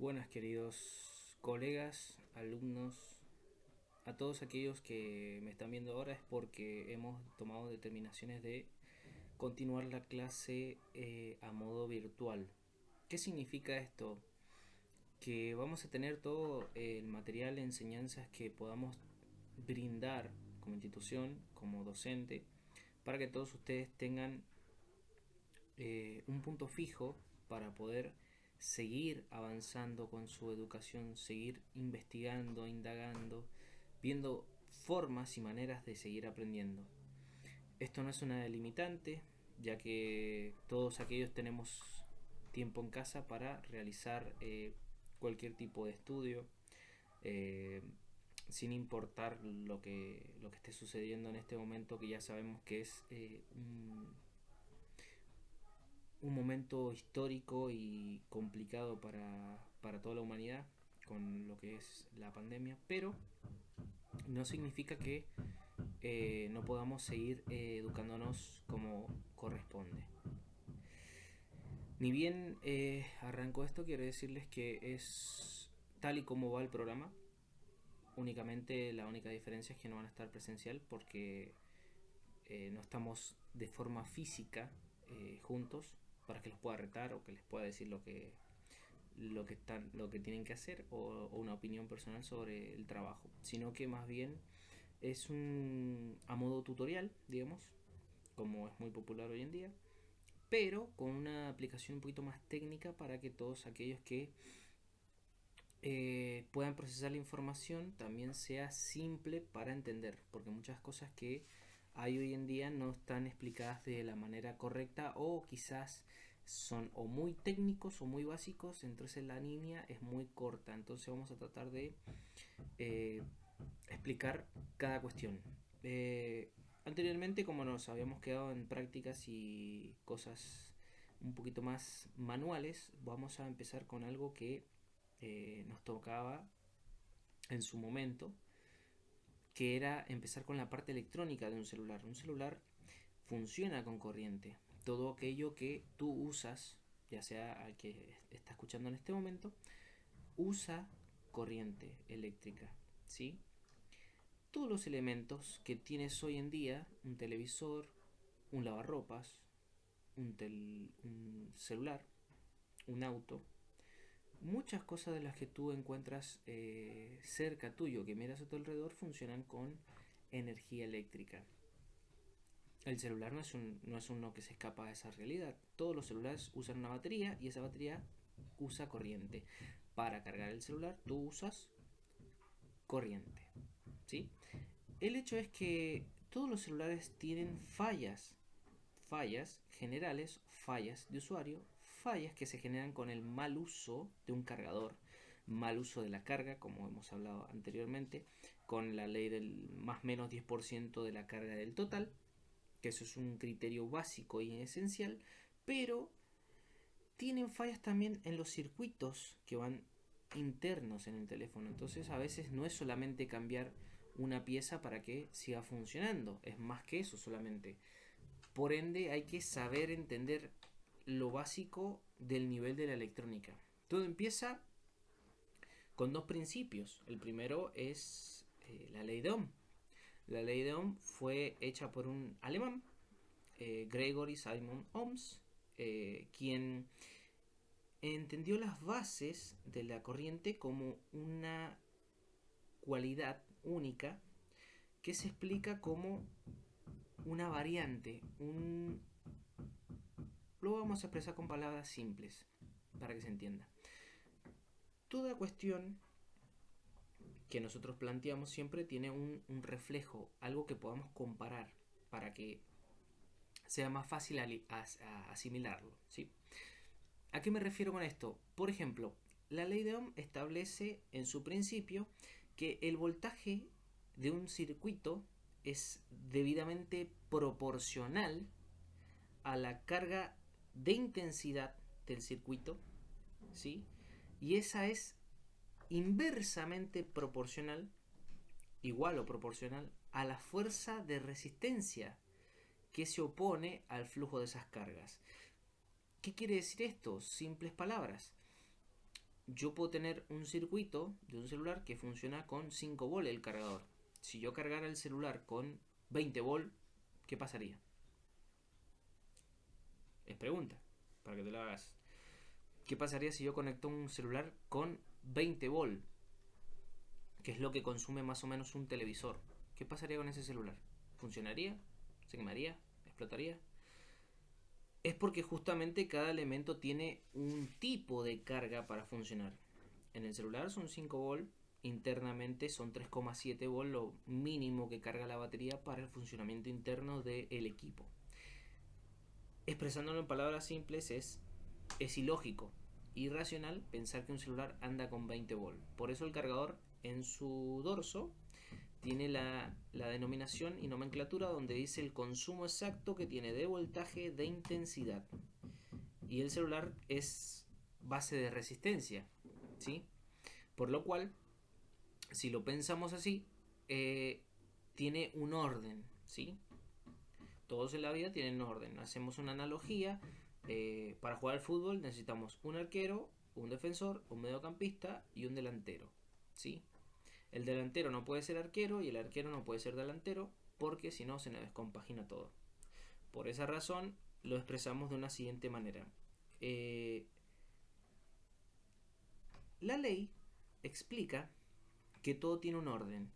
Buenas queridos colegas, alumnos, a todos aquellos que me están viendo ahora es porque hemos tomado determinaciones de continuar la clase a modo virtual. ¿Qué significa esto? Que vamos a tener todo el material de enseñanzas que podamos brindar como institución, como docente, para que todos ustedes tengan un punto fijo para poder seguir avanzando con su educación, seguir investigando, indagando, viendo formas y maneras de seguir aprendiendo. Esto no es una delimitante, ya que todos aquellos tenemos tiempo en casa para realizar cualquier tipo de estudio, eh, sin importar lo que esté sucediendo en este momento, que ya sabemos que es un momento histórico y complicado para toda la humanidad con lo que es la pandemia, pero no significa que no podamos seguir educándonos como corresponde. Ni bien arrancó esto, quiero decirles que es tal y como va el programa. Únicamente la única diferencia es que no van a estar presencial porque no estamos de forma física juntos para que los pueda retar o que les pueda decir lo que tienen que hacer o una opinión personal sobre el trabajo, sino que más bien es un a modo tutorial, digamos, como es muy popular hoy en día, pero con una aplicación un poquito más técnica para que todos aquellos que puedan procesar la información también sea simple para entender, porque muchas cosas que hay hoy en día no están explicadas de la manera correcta o quizás son o muy técnicos o muy básicos, entonces la línea es muy corta, entonces vamos a tratar de eh, explicar cada cuestión. Anteriormente, como nos habíamos quedado en prácticas y cosas un poquito más manuales, vamos a empezar con algo que nos tocaba en su momento, que era empezar con la parte electrónica de un celular. Un celular funciona con corriente. Todo aquello que tú usas, ya sea al que está escuchando en este momento, usa corriente eléctrica, ¿sí? Todos los elementos que tienes hoy en día, un televisor, un lavarropas, un celular, un auto, muchas cosas de las que tú encuentras cerca tuyo, que miras a tu alrededor, funcionan con energía eléctrica. El celular no es uno que se escapa de esa realidad. Todos los celulares usan una batería y esa batería usa corriente. Para cargar el celular tú usas corriente, ¿sí? El hecho es que todos los celulares tienen fallas generales, fallas de usuario, fallas que se generan con el mal uso de un cargador, mal uso de la carga, como hemos hablado anteriormente, con la ley del más menos 10% de la carga del total, que eso es un criterio básico y esencial, pero tienen fallas también en los circuitos que van internos en el teléfono. Entonces a veces no es solamente cambiar una pieza para que siga funcionando, es más que eso solamente. Por ende hay que saber entender lo básico del nivel de la electrónica. Todo empieza con dos principios. El primero es la ley de Ohm. La ley de Ohm fue hecha por un alemán, Gregory Simon Ohms, quien entendió las bases de la corriente como una cualidad única que se explica como una variante, lo vamos a expresar con palabras simples para que se entienda. Toda cuestión que nosotros planteamos siempre tiene un reflejo, algo que podamos comparar para que sea más fácil asimilarlo, ¿sí? ¿A qué me refiero con esto? Por ejemplo, la ley de Ohm establece en su principio que el voltaje de un circuito es debidamente proporcional a la carga de intensidad del circuito, ¿sí? Y esa es inversamente proporcional, igual o proporcional, a la fuerza de resistencia que se opone al flujo de esas cargas. ¿Qué quiere decir esto? Simples palabras. yo puedo tener un circuito de un celular que funciona con 5 volt el cargador. Si yo cargara el celular con 20 volt, ¿qué pasaría? Es pregunta, para que te lo hagas. ¿Qué pasaría si yo conecto un celular con 20 volt? Que es lo que consume más o menos un televisor. ¿Qué pasaría con ese celular? ¿Funcionaría? ¿Se quemaría? ¿Explotaría? Es porque justamente cada elemento tiene un tipo de carga para funcionar. En el celular son 5 volt, internamente son 3,7 volt, lo mínimo que carga la batería para el funcionamiento interno del equipo. Expresándolo en palabras simples, es ilógico, irracional pensar que un celular anda con 20 volt. Por eso el cargador en su dorso tiene la denominación y nomenclatura donde dice el consumo exacto que tiene de voltaje, de intensidad. Y el celular es base de resistencia, ¿sí? Por lo cual, si lo pensamos así, tiene un orden, ¿sí? Todos en la vida tienen un orden. Hacemos una analogía. Para jugar al fútbol necesitamos un arquero, un defensor, un mediocampista y un delantero, ¿sí? El delantero no puede ser arquero y el arquero no puede ser delantero porque si no se nos descompagina todo. Por esa razón lo expresamos de una siguiente manera. La ley explica que todo tiene un orden.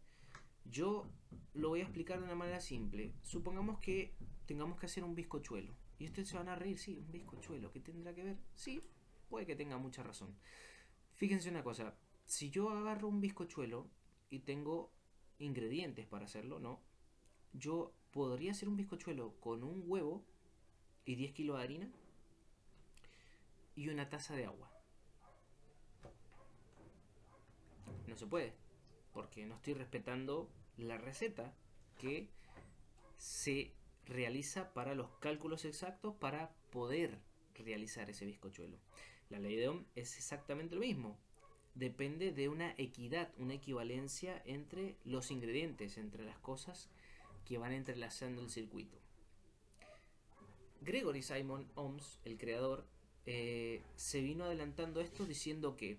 Yo lo voy a explicar de una manera simple. Supongamos que tengamos que hacer un bizcochuelo. Y ustedes se van a reír, sí, un bizcochuelo. ¿Qué tendrá que ver? Sí, puede que tenga mucha razón. Fíjense una cosa. Si yo agarro un bizcochuelo y tengo ingredientes para hacerlo, ¿no? Yo podría hacer un bizcochuelo con un huevo y 10 kilos de harina y una taza de agua. No se puede, porque no estoy respetando la receta que se realiza para los cálculos exactos para poder realizar ese bizcochuelo. La ley de Ohm es exactamente lo mismo. Depende de una equidad, una equivalencia entre los ingredientes, entre las cosas que van entrelazando el circuito. Gregory Simon Ohms, el creador, se vino adelantando esto diciendo que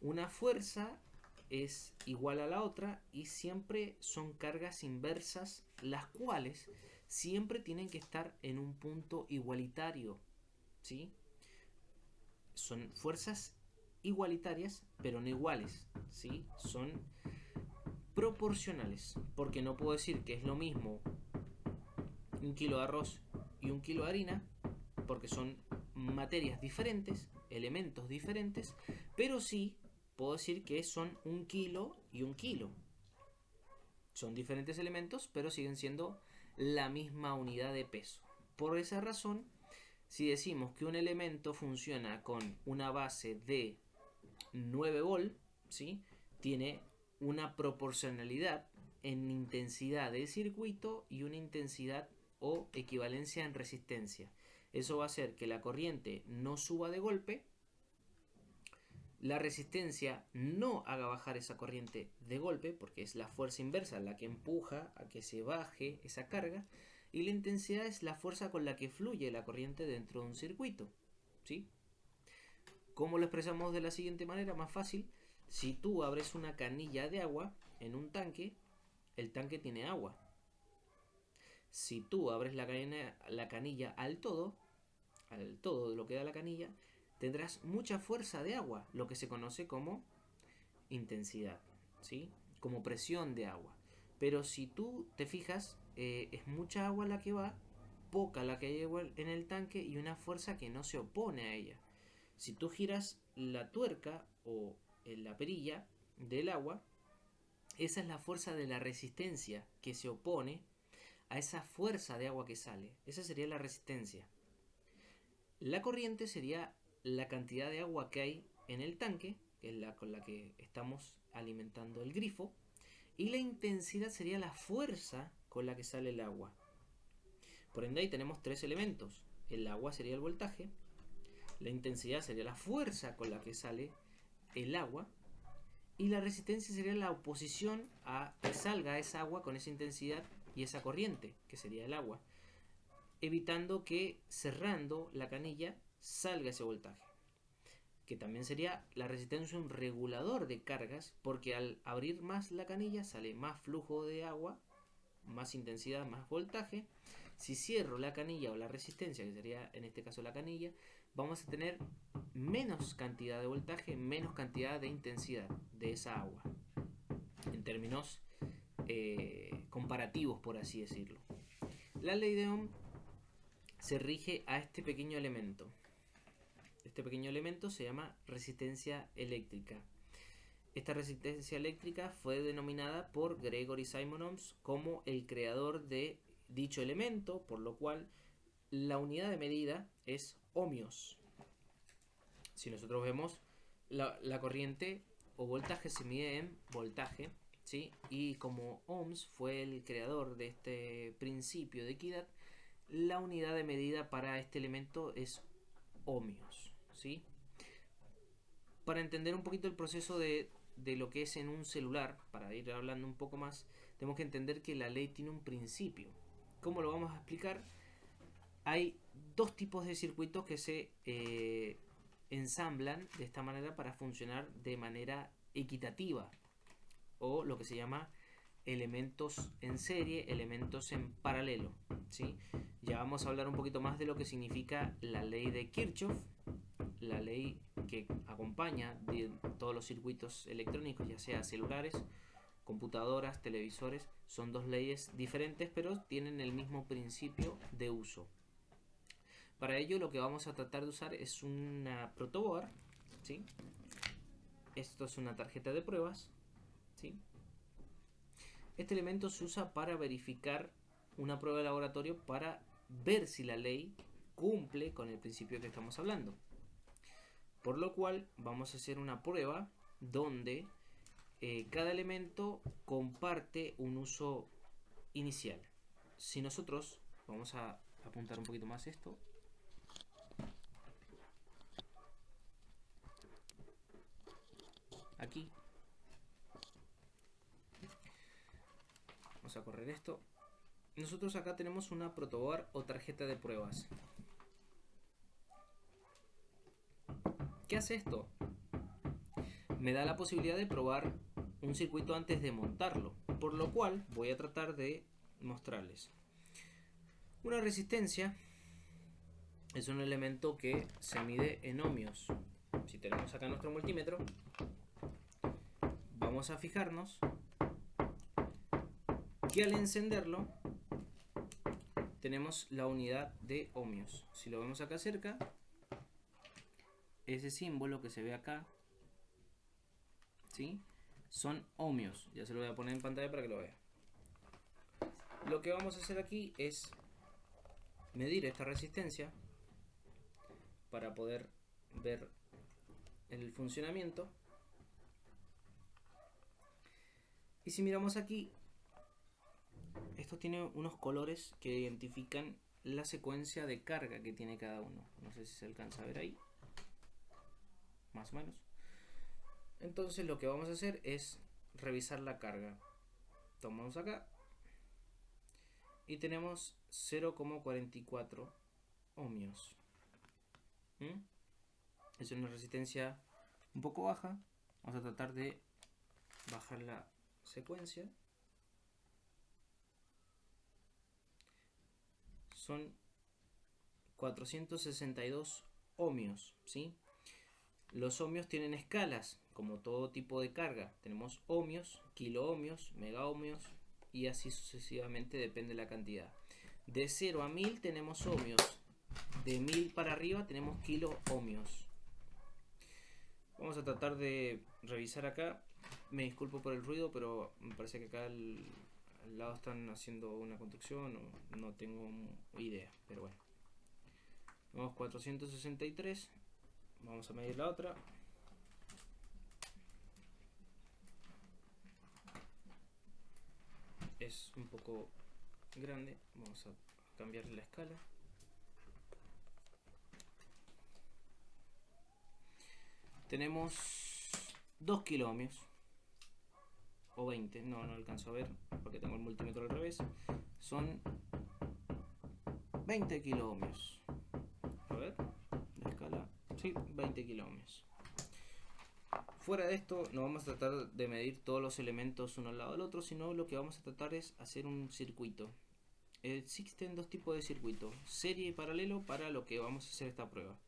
una fuerza es igual a la otra y siempre son cargas inversas, las cuales siempre tienen que estar en un punto igualitario, ¿sí? Son fuerzas igualitarias, pero no iguales, ¿sí? Son proporcionales, porque no puedo decir que es lo mismo un kilo de arroz y un kilo de harina, porque son materias diferentes, elementos diferentes, pero sí puedo decir que son un kilo y un kilo. Son diferentes elementos, pero siguen siendo la misma unidad de peso. Por esa razón, si decimos que un elemento funciona con una base de 9 volt, ¿sí? Tiene una proporcionalidad en intensidad del circuito y una intensidad o equivalencia en resistencia. Eso va a hacer que la corriente no suba de golpe, la resistencia no haga bajar esa corriente de golpe, porque es la fuerza inversa la que empuja a que se baje esa carga, y la intensidad es la fuerza con la que fluye la corriente dentro de un circuito, ¿sí? ¿Cómo lo expresamos de la siguiente manera? Más fácil. Si tú abres una canilla de agua en un tanque, el tanque tiene agua. Si tú abres la canilla al todo de lo que da la canilla, tendrás mucha fuerza de agua, lo que se conoce como intensidad, ¿sí? Como presión de agua. Pero si tú te fijas, es mucha agua la que va, poca la que hay en el tanque y una fuerza que no se opone a ella. Si tú giras la tuerca o la perilla del agua, esa es la fuerza de la resistencia que se opone a esa fuerza de agua que sale. Esa sería la resistencia. La corriente sería la cantidad de agua que hay en el tanque, que es la con la que estamos alimentando el grifo, y la intensidad sería la fuerza con la que sale el agua. Por ende ahí tenemos tres elementos. El agua sería el voltaje, la intensidad sería la fuerza con la que sale el agua y la resistencia sería la oposición a que salga esa agua con esa intensidad y esa corriente, que sería el agua, evitando que cerrando la canilla salga ese voltaje. que también sería la resistencia un regulador de cargas, porque al abrir más la canilla sale más flujo de agua, más intensidad, más voltaje. Si cierro la canilla o la resistencia, que sería en este caso la canilla, vamos a tener menos cantidad de voltaje, menos cantidad de intensidad de esa agua, en términos comparativos, por así decirlo. La ley de Ohm se rige a este pequeño elemento. Este pequeño elemento se llama resistencia eléctrica. Esta resistencia eléctrica fue denominada por Gregory Simon Ohms como el creador de dicho elemento, por lo cual la unidad de medida es ohmios. Si nosotros vemos la corriente o voltaje se mide en voltaje, ¿sí? Y como Ohms fue el creador de este principio de equidad, la unidad de medida para este elemento es ohmios, ¿sí? Para entender un poquito el proceso de lo que es en un celular, para ir hablando un poco más, tenemos que entender que la ley tiene un principio. ¿Cómo lo vamos a explicar? Hay dos tipos de circuitos que se ensamblan de esta manera para funcionar de manera equitativa, o lo que se llama elementos en serie, elementos en paralelo, ¿sí? Ya vamos a hablar un poquito más de lo que significa la ley de Kirchhoff, la ley que acompaña de todos los circuitos electrónicos, ya sea celulares, computadoras, televisores. Son dos leyes diferentes, pero tienen el mismo principio de uso. Para ello lo que vamos a tratar de usar es una protoboard, ¿sí? Esto es una tarjeta de pruebas, ¿sí? Este elemento se usa para verificar una prueba de laboratorio para ver si la ley cumple con el principio que estamos hablando. Por lo cual vamos a hacer una prueba donde cada elemento comparte un uso inicial. Si nosotros vamos a apuntar un poquito más esto, aquí vamos a correr esto. Nosotros acá tenemos una protoboard o tarjeta de pruebas. ¿Qué hace esto? Me da la posibilidad de probar un circuito antes de montarlo, por lo cual voy a tratar de mostrarles. Una resistencia es un elemento que se mide en ohmios. Si tenemos acá nuestro multímetro, vamos a fijarnos que al encenderlo tenemos la unidad de ohmios. Si lo vemos acá cerca, ese símbolo que se ve acá, ¿sí? Son ohmios. Ya se lo voy a poner en pantalla para que lo vea. Lo que vamos a hacer aquí es medir esta resistencia para poder ver el funcionamiento. Y si miramos aquí, esto tiene unos colores que identifican la secuencia de carga que tiene cada uno. No sé si se alcanza a ver ahí, más o menos. Entonces lo que vamos a hacer es revisar la carga. Tomamos acá y tenemos 0,44 ohmios. Es una resistencia un poco baja. Vamos a tratar de bajar la secuencia. Son 462 ohmios, ¿sí? Los ohmios tienen escalas, como todo tipo de carga. Tenemos ohmios, kiloohmios, megaohmios y así sucesivamente, depende de la cantidad. De 0 a 1000 tenemos ohmios. De 1000 para arriba tenemos kiloohmios. Vamos a tratar de revisar acá. Me disculpo por el ruido, pero me parece que acá al lado están haciendo una construcción, o no tengo idea, pero bueno. Vamos 463. Vamos a medir la otra. Es un poco grande. Vamos a cambiarle la escala. Tenemos 2 kiloohmios. O 20, no alcanzo a ver porque tengo el multímetro al revés. Son 20 kiloohmios. A ver, la escala. Sí, 20 kiloohmios. Fuera de esto, no vamos a tratar de medir todos los elementos uno al lado del otro, sino lo que vamos a tratar es hacer un circuito. Existen dos tipos de circuitos, serie y paralelo, para lo que vamos a hacer esta prueba.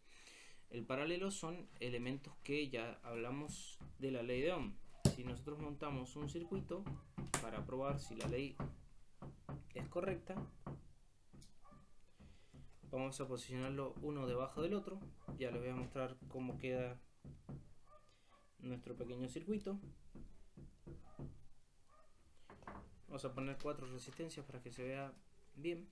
El paralelo son elementos que ya hablamos de la ley de Ohm. Si nosotros montamos un circuito para probar si la ley es correcta, vamos a posicionarlo uno debajo del otro. Ya les voy a mostrar cómo queda nuestro pequeño circuito. Vamos a poner 4 resistencias para que se vea bien.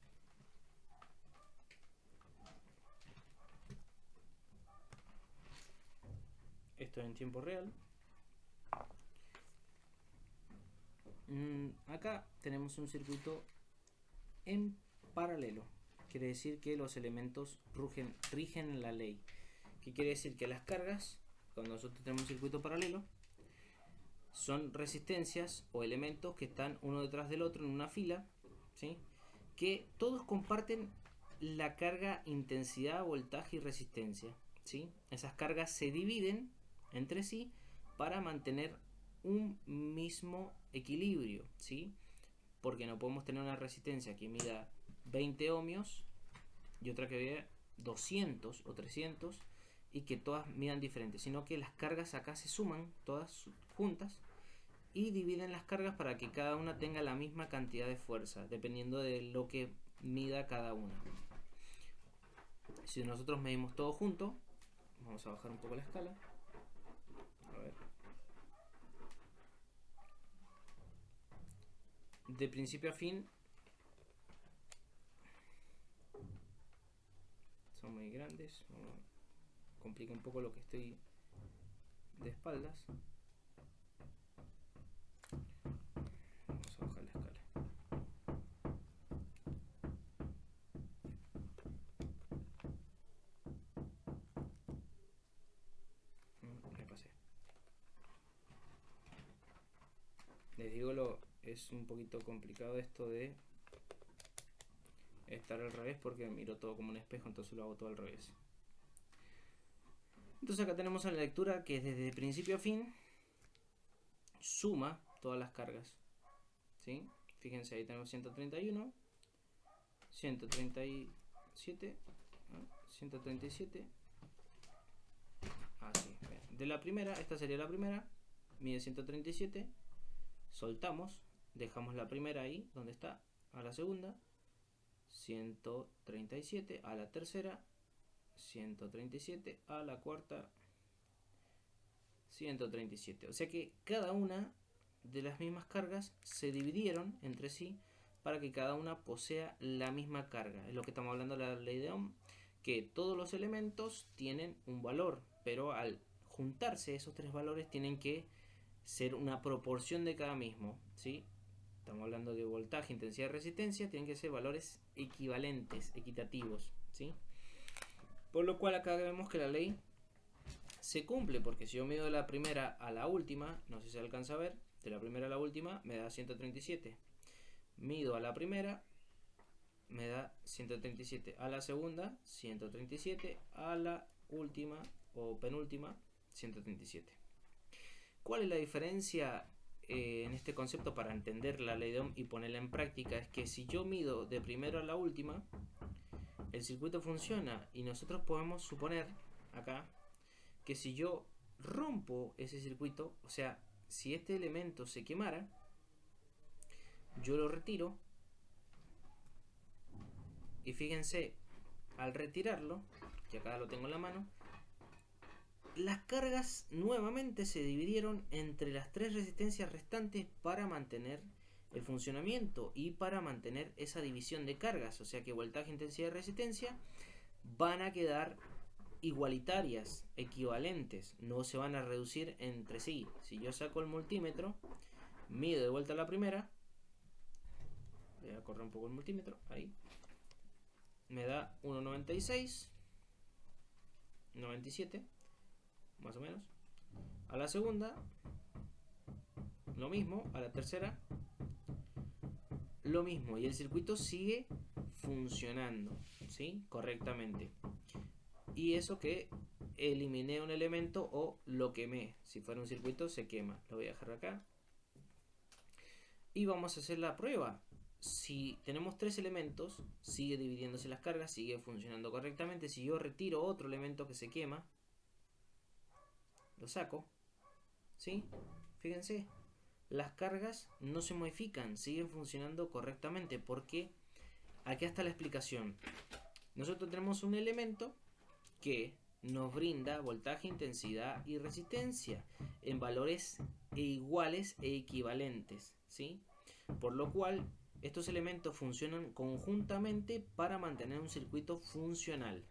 Esto es en tiempo real. Acá tenemos un circuito en paralelo. Quiere decir que los elementos rigen la ley. ¿Qué quiere decir? Que las cargas, cuando nosotros tenemos un circuito paralelo, son resistencias o elementos que están uno detrás del otro en una fila, ¿sí? Que todos comparten la carga, intensidad, voltaje y resistencia, ¿sí? Esas cargas se dividen entre sí para mantener un mismo equilibrio, ¿sí? Porque no podemos tener una resistencia que mida 20 ohmios y otra que mida 200 o 300 y que todas midan diferentes, sino que las cargas acá se suman todas juntas y dividen las cargas para que cada una tenga la misma cantidad de fuerza, dependiendo de lo que mida cada una. Si nosotros medimos todo junto, vamos a bajar un poco la escala. A ver. De principio a fin son muy grandes. Complica un poco lo que estoy de espaldas. Vamos a bajar la escala. Me pasé. Les digo, es un poquito complicado esto de estar al revés porque miro todo como un espejo, entonces lo hago todo al revés. Entonces acá tenemos la lectura que desde principio a fin suma todas las cargas, ¿sí? Fíjense, ahí tenemos 131, 137, 137. Así, de la primera, esta sería la primera, mide 137, soltamos, dejamos la primera ahí donde está, a la segunda 137, a la tercera 137, a la cuarta 137. O sea que cada una de las mismas cargas se dividieron entre sí para que cada una posea la misma carga. Es lo que estamos hablando de la ley de Ohm, que todos los elementos tienen un valor, pero al juntarse esos tres valores tienen que ser una proporción de cada mismo, ¿sí? Estamos hablando de voltaje, intensidad y resistencia, tienen que ser valores equivalentes, equitativos, ¿sí? Por lo cual acá vemos que la ley se cumple, porque si yo mido de la primera a la última, no sé si se alcanza a ver, de la primera a la última me da 137. Mido a la primera, me da 137. A la segunda, 137. A la última o penúltima, 137. ¿Cuál es la diferencia en este concepto para entender la ley de Ohm y ponerla en práctica? Es que si yo mido de primero a la última, el circuito funciona y nosotros podemos suponer acá que si yo rompo ese circuito, o sea, si este elemento se quemara, yo lo retiro y fíjense, al retirarlo, que acá lo tengo en la mano, las cargas nuevamente se dividieron entre las tres resistencias restantes para mantener el funcionamiento y para mantener esa división de cargas, o sea que voltaje, intensidad y resistencia van a quedar igualitarias, equivalentes, no se van a reducir entre sí. Si yo saco el multímetro, mido de vuelta la primera, voy a correr un poco el multímetro, ahí, me da 1,96, 97, más o menos. A la segunda, lo mismo. A la tercera, lo mismo. Y el circuito sigue funcionando, ¿sí? Correctamente. y eso que eliminé un elemento o lo quemé. Si fuera un circuito se quema. Lo voy a dejar acá. Y vamos a hacer la prueba. Si tenemos tres elementos, sigue dividiéndose las cargas, sigue funcionando correctamente. Si yo retiro otro elemento que se quema, lo saco, ¿sí? Fíjense, las cargas no se modifican, siguen funcionando correctamente. Porque aquí está la explicación. Nosotros tenemos un elemento que nos brinda voltaje, intensidad y resistencia en valores iguales e equivalentes, ¿sí? Por lo cual estos elementos funcionan conjuntamente para mantener un circuito funcional.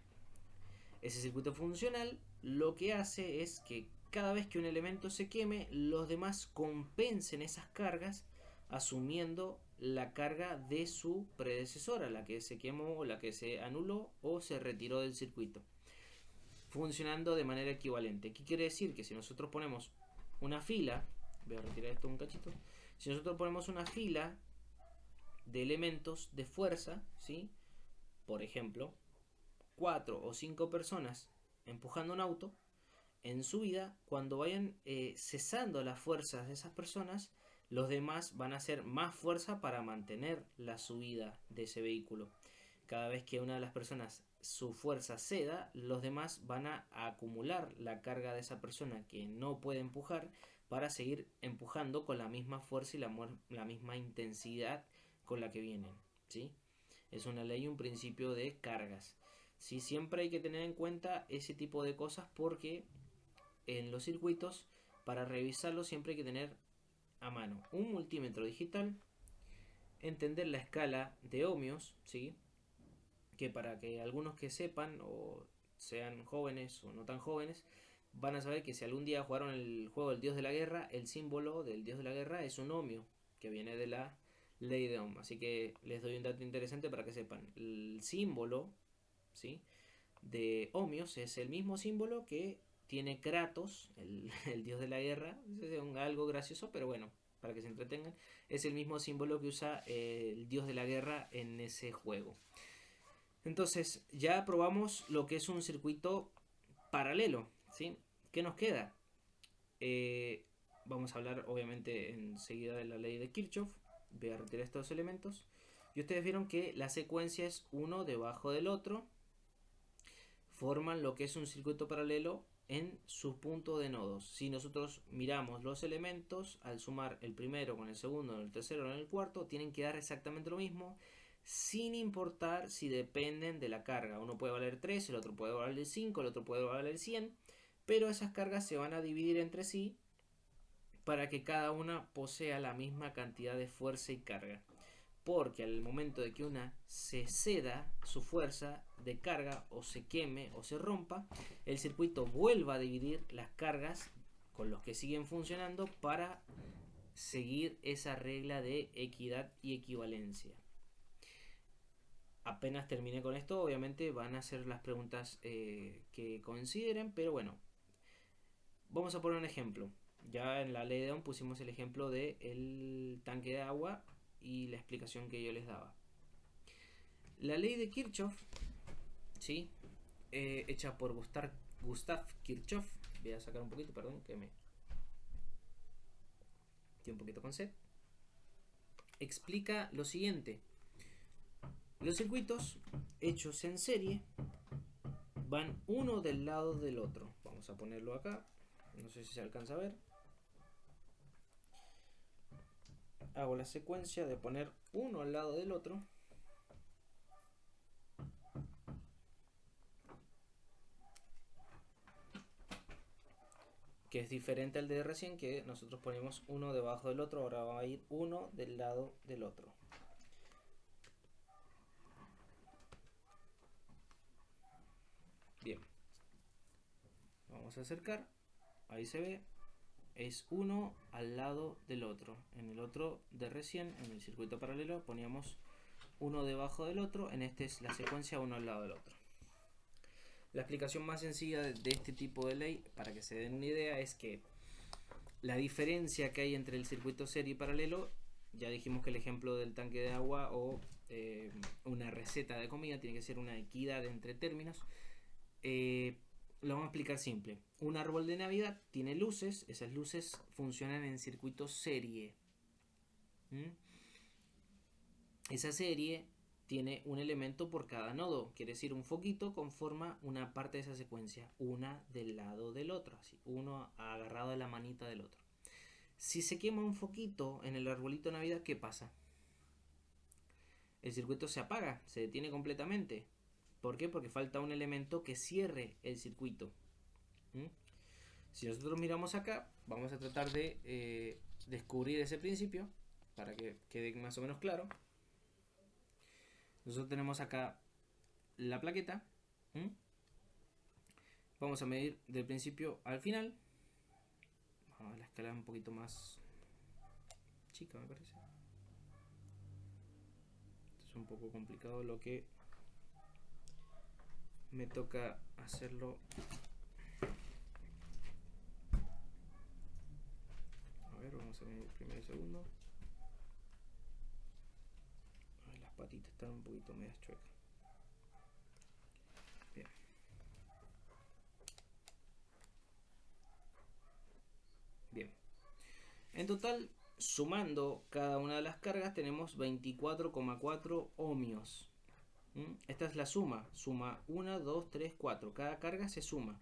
Ese circuito funcional lo que hace es que cada vez que un elemento se queme, los demás compensen esas cargas asumiendo la carga de su predecesora, la que se quemó o la que se anuló o se retiró del circuito, funcionando de manera equivalente. ¿Qué quiere decir? Que si nosotros ponemos una fila, voy a retirar esto un cachito, si nosotros ponemos una fila de elementos de fuerza, ¿sí? Por ejemplo, 4 o 5 personas empujando un auto, en subida, cuando vayan cesando las fuerzas de esas personas, los demás van a hacer más fuerza para mantener la subida de ese vehículo. Cada vez que una de las personas su fuerza ceda, los demás van a acumular la carga de esa persona que no puede empujar para seguir empujando con la misma fuerza y la misma intensidad con la que vienen, ¿sí? Es una ley y un principio de cargas. ¿Sí? Siempre hay que tener en cuenta ese tipo de cosas porque en los circuitos, para revisarlo, siempre hay que tener a mano un multímetro digital, entender la escala de ohmios, ¿sí? Que para que algunos que sepan o sean jóvenes o no tan jóvenes, van a saber que si algún día jugaron el juego del Dios de la Guerra, el símbolo del Dios de la Guerra es un ohmio, que viene de la ley de Ohm. Así que les doy un dato interesante para que sepan. El símbolo, ¿sí?, de ohmios es el mismo símbolo que tiene Kratos, el dios de la guerra. Es algo gracioso, pero bueno, para que se entretengan, es el mismo símbolo que usa el dios de la guerra en ese juego. Entonces, ya probamos lo que es un circuito paralelo, ¿sí? ¿Qué nos queda? Vamos a hablar obviamente enseguida de la ley de Kirchhoff. Voy a retirar estos elementos. Y ustedes vieron que la secuencia es uno debajo del otro. Forman lo que es un circuito paralelo en su punto de nodos. Si nosotros miramos los elementos, al sumar el primero con el segundo, el tercero con el cuarto, tienen que dar exactamente lo mismo, sin importar si dependen de la carga. Uno puede valer 3, el otro puede valer 5, el otro puede valer 100, pero esas cargas se van a dividir entre sí para que cada una posea la misma cantidad de fuerza y carga. Porque al momento de que una se ceda su fuerza de carga o se queme o se rompa, el circuito vuelva a dividir las cargas con los que siguen funcionando para seguir esa regla de equidad y equivalencia. Apenas termine con esto, obviamente van a ser las preguntas que consideren, pero bueno, vamos a poner un ejemplo. Ya en la ley de Ohm pusimos el ejemplo del tanque de agua y la explicación que yo les daba. La ley de Kirchhoff, ¿sí?, hecha por Gustav Kirchhoff. Voy a sacar un poquito, perdón, que me estoy un poquito con sed. Explica lo siguiente: los circuitos hechos en serie van uno del lado del otro. Vamos a ponerlo acá, no sé si se alcanza a ver. Hago la secuencia de poner uno al lado del otro. Que es diferente al de recién, que nosotros ponemos uno debajo del otro. Ahora va a ir uno del lado del otro. Bien, vamos a acercar. Ahí se ve, es uno al lado del otro. En el otro de recién, en el circuito paralelo, poníamos uno debajo del otro. En este es la secuencia uno al lado del otro. La explicación más sencilla de este tipo de ley, para que se den una idea, es que la diferencia que hay entre el circuito serie y paralelo, ya dijimos que el ejemplo del tanque de agua o una receta de comida tiene que ser una equidad entre términos. lo vamos a explicar simple. Un árbol de Navidad tiene luces, esas luces funcionan en circuito serie. Esa serie tiene un elemento por cada nodo, quiere decir un foquito conforma una parte de esa secuencia, una del lado del otro, así, uno agarrado de la manita del otro. Si se quema un foquito en el arbolito de Navidad, ¿qué pasa? El circuito se apaga, se detiene completamente. ¿Por qué? Porque falta un elemento que cierre el circuito. Si nosotros miramos acá, vamos a tratar de descubrir ese principio para que quede más o menos claro. Nosotros tenemos acá la plaqueta. Vamos a medir del principio al final. Vamos a la escala un poquito más chica, me parece. Esto es un poco complicado lo que me toca hacerlo. A ver, vamos a medir primero y segundo. Ay, las patitas están un poquito medias chuecas. Bien. Bien. En total, sumando cada una de las cargas, tenemos 24,4 ohmios. Esta es la suma. Suma 1, 2, 3, 4. Cada carga se suma.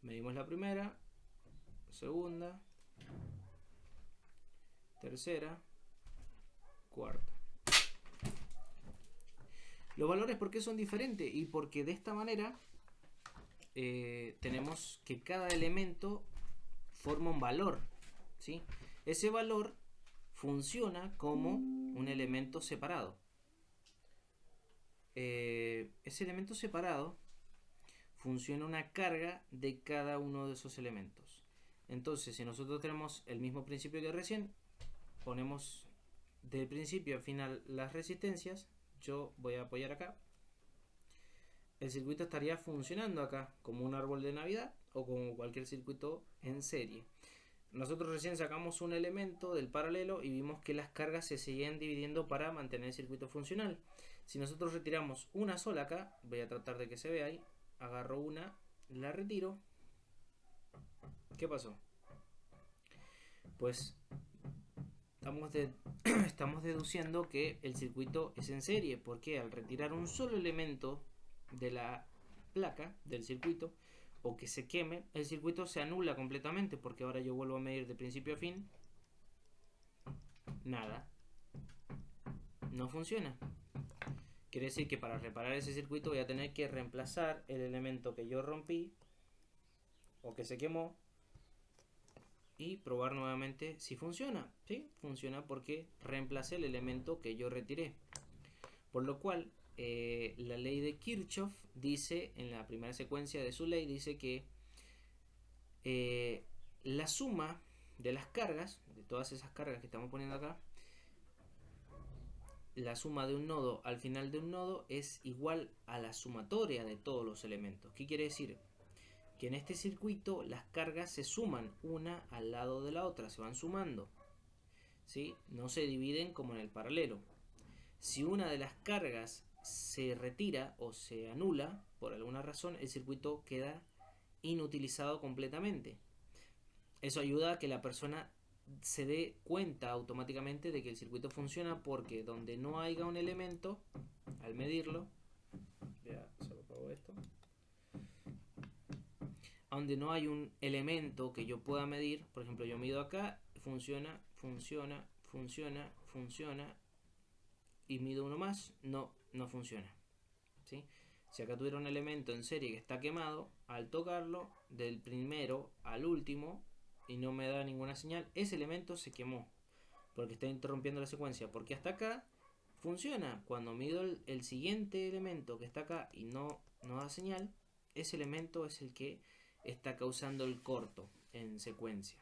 Medimos la primera, segunda, tercera, cuarta. Los valores, ¿por qué son diferentes? Y porque de esta manera tenemos que cada elemento forma un valor, ¿sí? Ese valor funciona como un elemento separado. Ese elemento separado funciona una carga de cada uno de esos elementos. Entonces, si nosotros tenemos el mismo principio que recién, ponemos del principio al final las resistencias. Yo voy a apoyar acá. El circuito estaría funcionando acá como un árbol de Navidad o como cualquier circuito en serie. Nosotros recién sacamos un elemento del paralelo y vimos que las cargas se seguían dividiendo para mantener el circuito funcional. Si nosotros retiramos una sola acá, voy a tratar de que se vea ahí, agarro una, la retiro. ¿Qué pasó? Pues estamos deduciendo que el circuito es en serie, porque al retirar un solo elemento de la placa del circuito o que se queme, el circuito se anula completamente, porque ahora yo vuelvo a medir de principio a fin, nada, no funciona. Quiere decir que para reparar ese circuito voy a tener que reemplazar el elemento que yo rompí o que se quemó y probar nuevamente si funciona. ¿Sí? Funciona porque reemplacé el elemento que yo retiré. Por lo cual, la ley de Kirchhoff dice, en la primera secuencia de su ley, dice que la suma de las cargas, de todas esas cargas que estamos poniendo acá, la suma de un nodo al final de un nodo es igual a la sumatoria de todos los elementos. ¿Qué quiere decir? Que en este circuito las cargas se suman una al lado de la otra, se van sumando, ¿sí? No se dividen como en el paralelo. Si una de las cargas se retira o se anula por alguna razón, el circuito queda inutilizado completamente. Eso ayuda a que la persona se dé cuenta automáticamente de que el circuito funciona, porque donde no haya un elemento, al medirlo, ya solo pago esto, donde no hay un elemento que yo pueda medir, por ejemplo yo mido acá, funciona, funciona, funciona, funciona, y mido uno más, no funciona, ¿sí? Si acá tuviera un elemento en serie que está quemado, al tocarlo, del primero al último, y no me da ninguna señal, ese elemento se quemó, porque está interrumpiendo la secuencia, porque hasta acá funciona. Cuando mido el siguiente elemento que está acá y no da señal, ese elemento es el que está causando el corto en secuencia.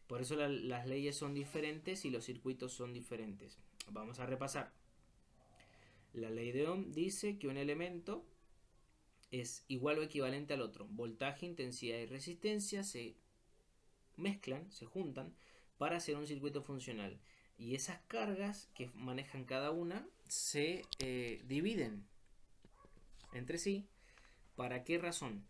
Por eso las leyes son diferentes y los circuitos son diferentes. Vamos a repasar. La ley de Ohm dice que un elemento es igual o equivalente al otro. Voltaje, intensidad y resistencia se mezclan, se juntan para hacer un circuito funcional. Y esas cargas que manejan cada una se dividen entre sí ¿Para qué razón?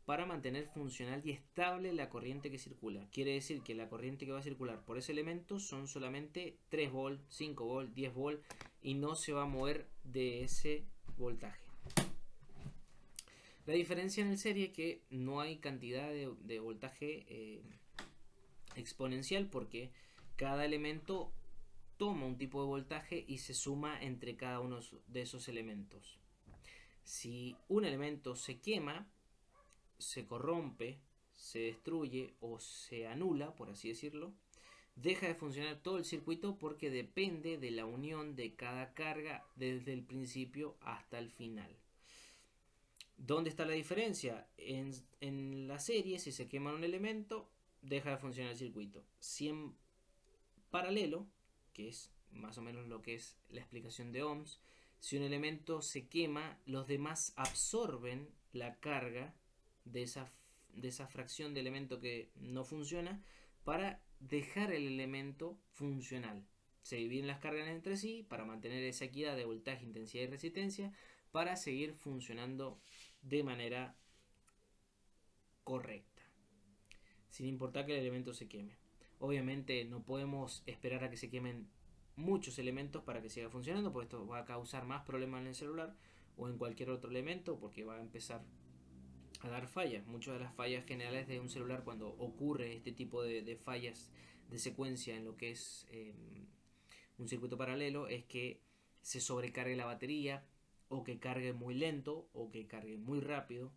Para mantener funcional y estable la corriente que circula. Quiere decir que la corriente que va a circular por ese elemento son solamente 3 volt, 5 volt, 10 volt y no se va a mover de ese voltaje. La diferencia en el serie es que no hay cantidad de voltaje exponencial porque cada elemento toma un tipo de voltaje y se suma entre cada uno de esos elementos. Si un elemento se quema, se corrompe, se destruye o se anula, por así decirlo, deja de funcionar todo el circuito porque depende de la unión de cada carga desde el principio hasta el final. ¿Dónde está la diferencia? En la serie, si se quema un elemento, deja de funcionar el circuito. Si en paralelo, que es más o menos lo que es la explicación de Ohms, si un elemento se quema, los demás absorben la carga de esa fracción de elemento que no funciona para dejar el elemento funcional. Se dividen las cargas entre sí para mantener esa equidad de voltaje, intensidad y resistencia para seguir funcionando de manera correcta, sin importar que el elemento se queme. Obviamente no podemos esperar a que se quemen muchos elementos para que siga funcionando, porque esto va a causar más problemas en el celular o en cualquier otro elemento, porque va a empezar a dar fallas. Muchas de las fallas generales de un celular cuando ocurre este tipo de fallas de secuencia en lo que es un circuito paralelo es que se sobrecargue la batería o que cargue muy lento o que cargue muy rápido,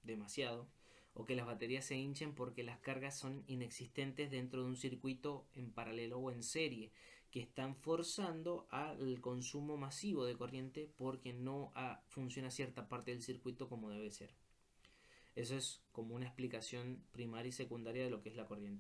demasiado, o que las baterías se hinchen porque las cargas son inexistentes dentro de un circuito en paralelo o en serie, que están forzando al consumo masivo de corriente porque no funciona cierta parte del circuito como debe ser. Eso es como una explicación primaria y secundaria de lo que es la corriente.